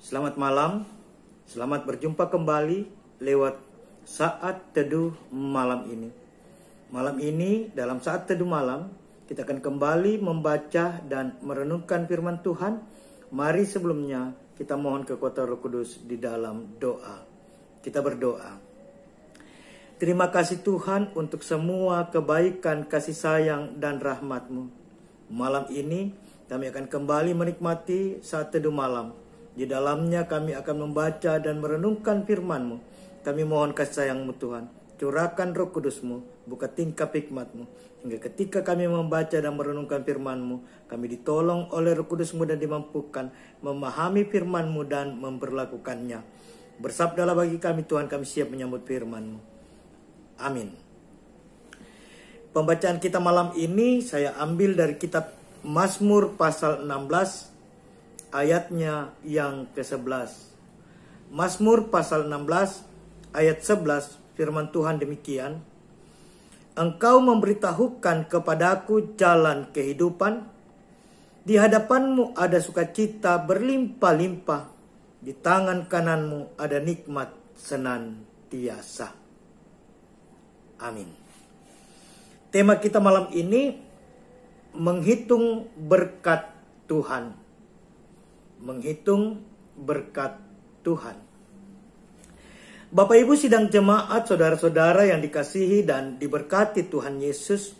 Selamat malam, selamat berjumpa kembali lewat saat teduh malam ini. Malam ini dalam saat teduh malam kita akan kembali membaca dan merenungkan firman Tuhan. Mari sebelumnya kita mohon kekuatan Roh Kudus di dalam doa. Kita berdoa. Terima kasih Tuhan untuk semua kebaikan, kasih sayang dan rahmat-Mu. Malam ini kami akan kembali menikmati saat teduh malam. Di dalamnya kami akan membaca dan merenungkan firman-Mu. Kami mohon kasih sayang-Mu Tuhan. Curahkan Roh Kudus-Mu, buka tingkap hikmat-Mu. Hingga ketika kami membaca dan merenungkan firman-Mu, kami ditolong oleh Roh Kudus-Mu dan dimampukan memahami firman-Mu dan memperlakukannya. Bersabdalah bagi kami Tuhan, kami siap menyambut firman-Mu. Amin. Pembacaan kita malam ini saya ambil dari kitab Mazmur pasal 16. Ayatnya yang ke-11. Mazmur pasal 16 ayat 11 firman Tuhan demikian. Engkau memberitahukan kepadaku jalan kehidupan. Di hadapanmu ada sukacita berlimpah-limpah. Di tangan kananmu ada nikmat senantiasa. Amin. Tema kita malam ini menghitung berkat Tuhan. Menghitung berkat Tuhan. Bapak Ibu sidang jemaat, saudara-saudara yang dikasihi dan diberkati Tuhan Yesus.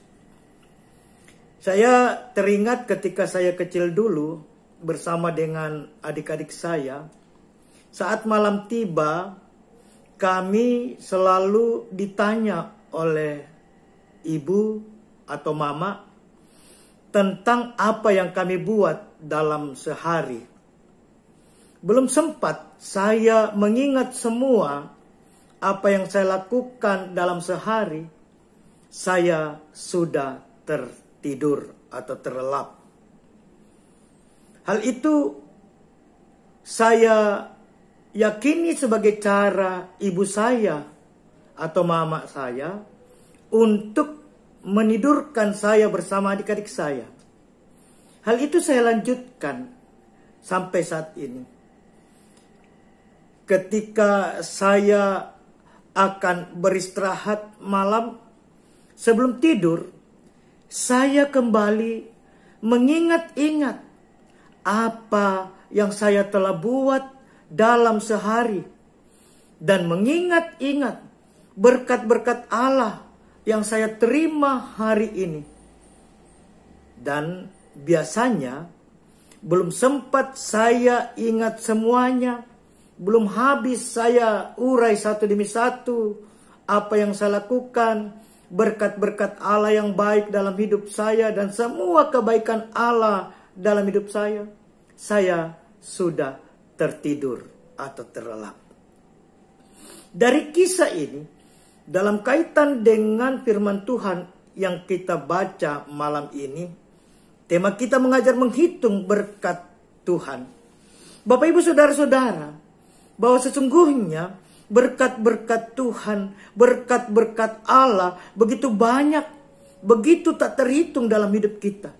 Saya teringat ketika saya kecil dulu bersama dengan adik-adik saya. Saat malam tiba, kami selalu ditanya oleh ibu atau mama tentang apa yang kami buat dalam sehari. Belum sempat saya mengingat semua apa yang saya lakukan dalam sehari, saya sudah tertidur atau terlelap. Hal itu saya yakini sebagai cara ibu saya atau mama saya untuk menidurkan saya bersama adik-adik saya. Hal itu saya lanjutkan sampai saat ini. Ketika saya akan beristirahat malam sebelum tidur, saya kembali mengingat-ingat apa yang saya telah buat dalam sehari dan mengingat-ingat berkat-berkat Allah yang saya terima hari ini. Dan biasanya belum sempat saya ingat semuanya. Belum habis saya urai satu demi satu apa yang saya lakukan, berkat-berkat Allah yang baik dalam hidup saya dan semua kebaikan Allah dalam hidup saya. Saya sudah tertidur atau terlelap. Dari kisah ini, dalam kaitan dengan firman Tuhan yang kita baca malam ini, tema kita mengajar menghitung berkat Tuhan. Bapak Ibu saudara-saudara, bahwa sesungguhnya berkat-berkat Tuhan, berkat-berkat Allah begitu banyak, begitu tak terhitung dalam hidup kita.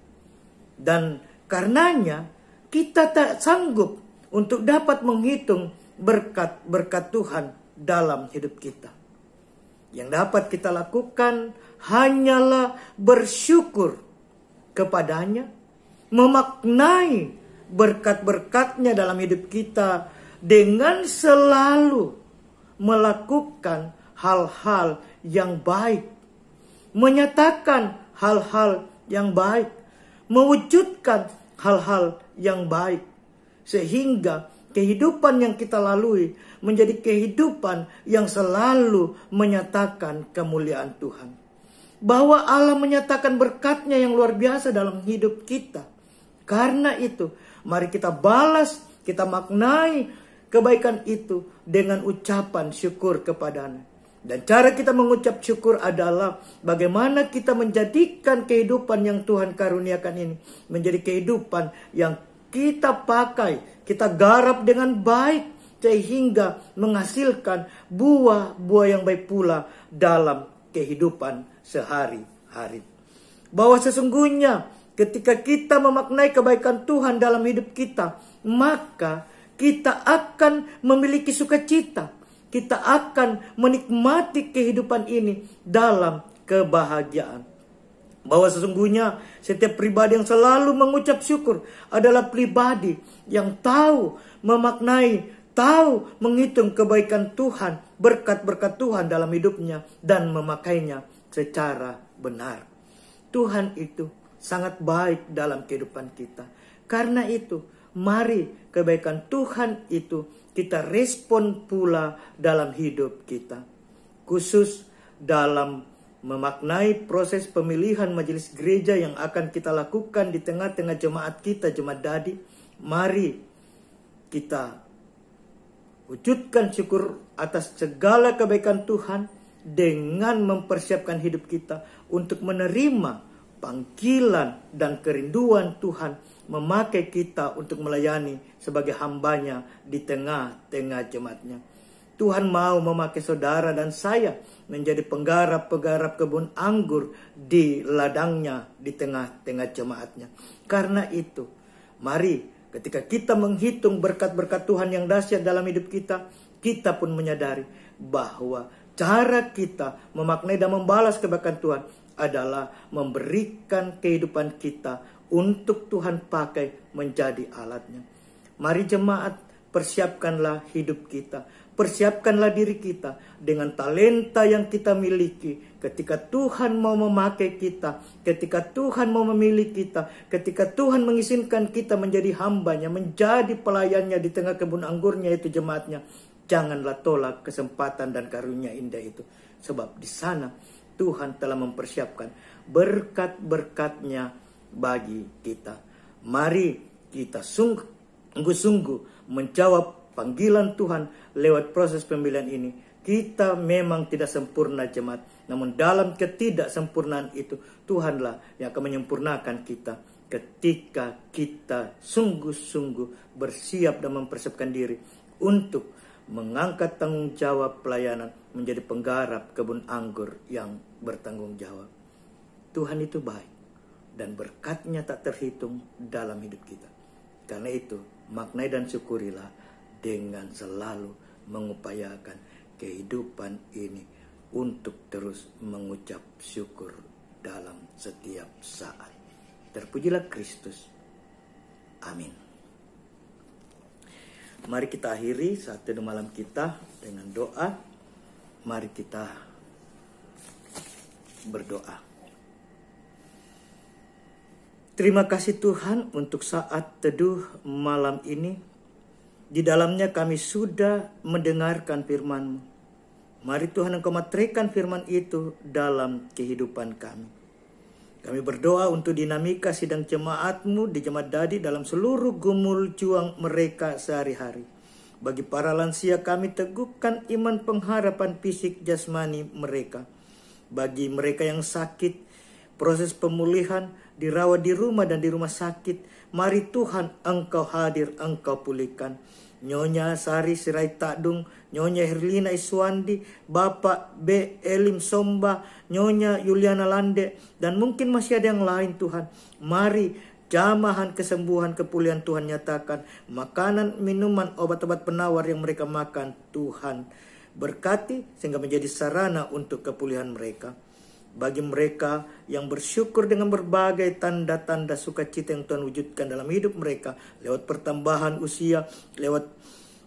Dan karenanya kita tak sanggup untuk dapat menghitung berkat-berkat Tuhan dalam hidup kita. Yang dapat kita lakukan hanyalah bersyukur kepadanya, memaknai berkat-berkatnya dalam hidup kita, dengan selalu melakukan hal-hal yang baik, menyatakan hal-hal yang baik, mewujudkan hal-hal yang baik, sehingga kehidupan yang kita lalui menjadi kehidupan yang selalu menyatakan kemuliaan Tuhan. Bahwa Allah menyatakan berkatnya yang luar biasa dalam hidup kita. Karena itu, mari kita balas, kita maknai kebaikan itu dengan ucapan syukur kepadanya. Dan cara kita mengucap syukur adalah bagaimana kita menjadikan kehidupan yang Tuhan karuniakan ini menjadi kehidupan yang kita pakai, kita garap dengan baik sehingga menghasilkan buah-buah yang baik pula dalam kehidupan sehari-hari. Bahwa sesungguhnya ketika kita memaknai kebaikan Tuhan dalam hidup kita, maka kita akan memiliki sukacita. Kita akan menikmati kehidupan ini dalam kebahagiaan. Bahwa sesungguhnya setiap pribadi yang selalu mengucap syukur adalah pribadi yang tahu memaknai, tahu menghitung kebaikan Tuhan, berkat-berkat Tuhan dalam hidupnya, dan memakainya secara benar. Tuhan itu sangat baik dalam kehidupan kita. Karena itu, mari kebaikan Tuhan itu kita respon pula dalam hidup kita. Khusus dalam memaknai proses pemilihan majelis gereja yang akan kita lakukan di tengah-tengah jemaat kita, jemaat Dadi. Mari kita wujudkan syukur atas segala kebaikan Tuhan dengan mempersiapkan hidup kita untuk menerima panggilan dan kerinduan Tuhan memakai kita untuk melayani sebagai hambanya di tengah-tengah jemaatnya. Tuhan mau memakai saudara dan saya menjadi penggarap-penggarap kebun anggur di ladangnya di tengah-tengah jemaatnya. Karena itu, mari ketika kita menghitung berkat-berkat Tuhan yang dahsyat dalam hidup kita, kita pun menyadari bahwa cara kita memaknai dan membalas kebaikan Tuhan adalah memberikan kehidupan kita untuk Tuhan pakai menjadi alatnya. Mari jemaat, persiapkanlah hidup kita. Persiapkanlah diri kita dengan talenta yang kita miliki. Ketika Tuhan mau memakai kita, ketika Tuhan mau memilih kita, ketika Tuhan mengizinkan kita menjadi hambanya, menjadi pelayannya di tengah kebun anggurnya itu jemaatnya, janganlah tolak kesempatan dan karunia indah itu. Sebab di sana Tuhan telah mempersiapkan berkat-berkatnya bagi kita. Mari kita sungguh-sungguh menjawab panggilan Tuhan lewat proses pemilihan ini. Kita memang tidak sempurna jemaat, namun dalam ketidaksempurnaan itu Tuhanlah yang akan menyempurnakan kita ketika kita sungguh-sungguh bersiap dan mempersiapkan diri untuk mengangkat tanggung jawab pelayanan menjadi penggarap kebun anggur yang bertanggung jawab. Tuhan itu baik dan berkatnya tak terhitung dalam hidup kita. Karena itu, maknai dan syukurilah dengan selalu mengupayakan kehidupan ini untuk terus mengucap syukur dalam setiap saat. Terpujilah Kristus. Amin. Mari kita akhiri saat teduh malam kita dengan doa. Mari kita berdoa. Terima kasih Tuhan untuk saat teduh malam ini. Di dalamnya kami sudah mendengarkan firman-Mu. Mari Tuhan Engkau materaikan firman itu dalam kehidupan kami. Kami berdoa untuk dinamika sidang jemaat-Mu di Jemaat Dadi dalam seluruh gumul juang mereka sehari-hari. Bagi para lansia kami teguhkan iman pengharapan fisik jasmani mereka. Bagi mereka yang sakit, proses pemulihan, dirawat di rumah dan di rumah sakit, mari Tuhan Engkau hadir, Engkau pulihkan. Nyonya Sari Sirait Takdung, Nyonya Herlina Iswandi, Bapak B. Elim Somba, Nyonya Yuliana Lande, dan mungkin masih ada yang lain Tuhan. Mari jamahan kesembuhan kepulihan Tuhan nyatakan. Makanan, minuman, obat-obat penawar yang mereka makan Tuhan berkati sehingga menjadi sarana untuk kepulihan mereka. Bagi mereka yang bersyukur dengan berbagai tanda-tanda sukacita yang Tuhan wujudkan dalam hidup mereka, lewat pertambahan usia, lewat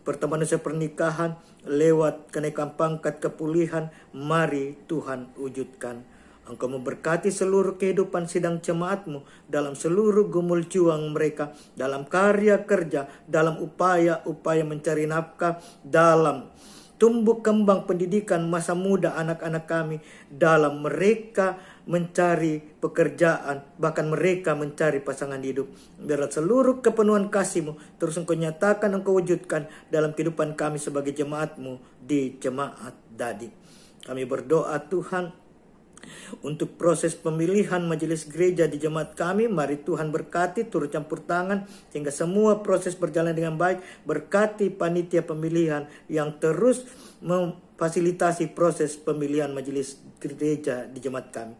pertambahan usia pernikahan, lewat kenaikan pangkat kepulihan, mari Tuhan wujudkan. Engkau memberkati seluruh kehidupan sidang jemaat-Mu dalam seluruh gumul juang mereka, dalam karya kerja, dalam upaya-upaya mencari nafkah, dalam tumbuh kembang pendidikan masa muda anak-anak kami, dalam mereka mencari pekerjaan, bahkan mereka mencari pasangan hidup. Biarlah seluruh kepenuhan kasih-Mu terus Engkau nyatakan, Engkau wujudkan dalam kehidupan kami sebagai jemaat-Mu di Jemaat Dadi. Kami berdoa Tuhan untuk proses pemilihan majelis gereja di jemaat kami. Mari Tuhan berkati, turut campur tangan sehingga semua proses berjalan dengan baik. Berkati panitia pemilihan yang terus memfasilitasi proses pemilihan majelis gereja di jemaat kami.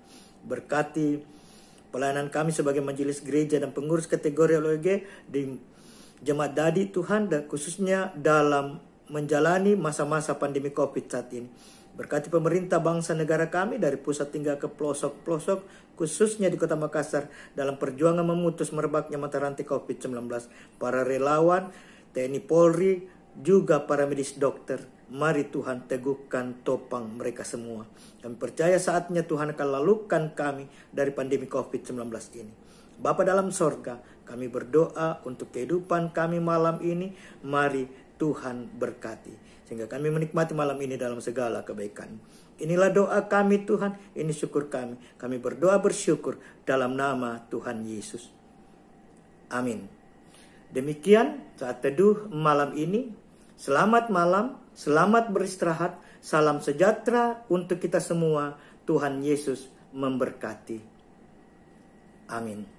Berkati pelayanan kami sebagai majelis gereja dan pengurus kategori LOG di jemaat Dadi Tuhan, dan khususnya dalam menjalani masa-masa pandemi COVID saat ini. Berkati pemerintah bangsa negara kami dari pusat hingga ke pelosok-pelosok, khususnya di Kota Makassar, dalam perjuangan memutus merebaknya mata rantai COVID-19. Para relawan, TNI Polri, juga para medis dokter, mari Tuhan teguhkan topang mereka semua. Kami percaya saatnya Tuhan akan lalukan kami dari pandemi COVID-19 ini. Bapa dalam sorga, kami berdoa untuk kehidupan kami malam ini, mari Tuhan berkati. Sehingga kami menikmati malam ini dalam segala kebaikan. Inilah doa kami Tuhan, ini syukur kami. Kami berdoa bersyukur dalam nama Tuhan Yesus. Amin. Demikian saat teduh malam ini. Selamat malam, selamat beristirahat. Salam sejahtera untuk kita semua. Tuhan Yesus memberkati. Amin.